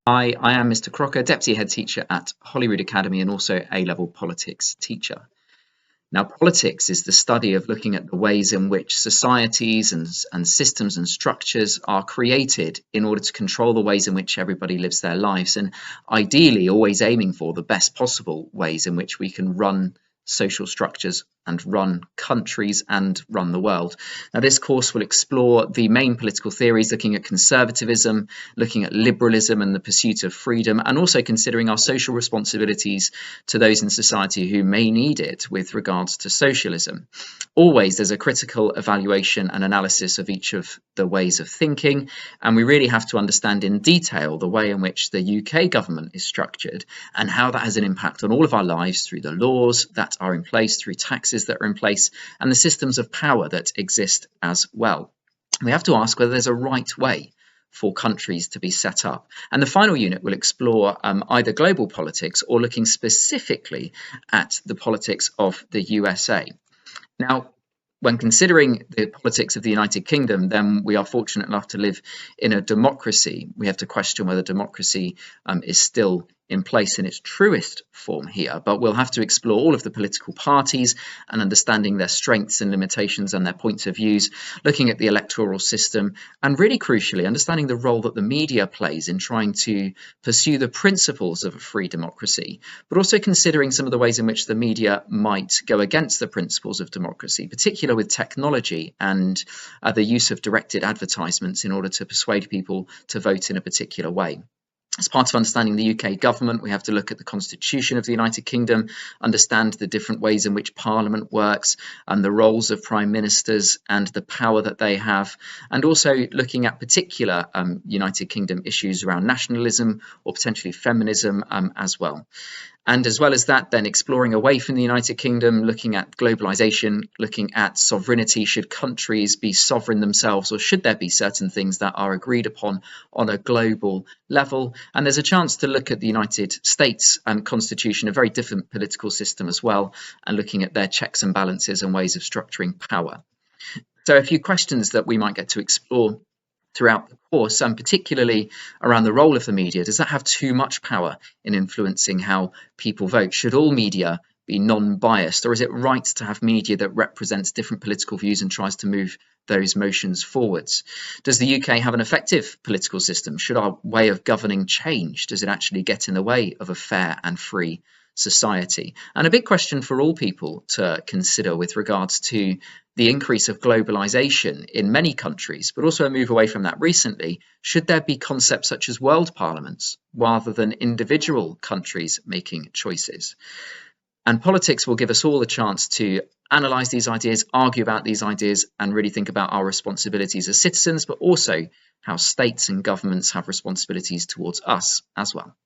I am Mr. Crocker, Deputy Head Teacher at Holyrood Academy and also A-level politics teacher. Now, politics is the study of looking at the ways in which societies and systems and structures are created in order to control the ways in which everybody lives their lives, and ideally always aiming for the best possible ways in which we can run social structures and run countries and run the world. Now, this course will explore the main political theories, looking at conservatism, looking at liberalism and the pursuit of freedom, and also considering our social responsibilities to those in society who may need it with regards to socialism. Always there's a critical evaluation and analysis of each of the ways of thinking, and we really have to understand in detail the way in which the UK government is structured and how that has an impact on all of our lives through the laws that are in place, through taxes that are in place, and the systems of power that exist as well. We have to ask whether there's a right way for countries to be set up. And the final unit will explore either global politics or looking specifically at the politics of the USA. Now, when considering the politics of the United Kingdom, then we are fortunate enough to live in a democracy. We have to question whether democracy is still in place in its truest form here, but we'll have to explore all of the political parties and understanding their strengths and limitations and their points of views, looking at the electoral system, and really crucially understanding the role that the media plays in trying to pursue the principles of a free democracy, but also considering some of the ways in which the media might go against the principles of democracy, particularly with technology and the use of directed advertisements in order to persuade people to vote in a particular way. As part of understanding the UK government, we have to look at the Constitution of the United Kingdom, understand the different ways in which Parliament works and the roles of Prime Ministers and the power that they have, and also looking at particular United Kingdom issues around nationalism or potentially feminism as well. And as well as that, then exploring away from the United Kingdom, looking at globalization, looking at sovereignty. Should countries be sovereign themselves, or should there be certain things that are agreed upon on a global level? And there's a chance to look at the United States Constitution, a very different political system as well, and looking at their checks and balances and ways of structuring power. So a few questions that we might get to explore throughout the course, and particularly around the role of the media. Does that have too much power in influencing how people vote? Should all media be non-biased, or is it right to have media that represents different political views and tries to move those motions forwards? Does the UK have an effective political system? Should our way of governing change? Does it actually get in the way of a fair and free society? And a big question for all people to consider with regards to the increase of globalization in many countries, but also a move away from that recently. Should there be concepts such as world parliaments rather than individual countries making choices? And politics will give us all a chance to analyse these ideas, argue about these ideas, and really think about our responsibilities as citizens, but also how states and governments have responsibilities towards us as well.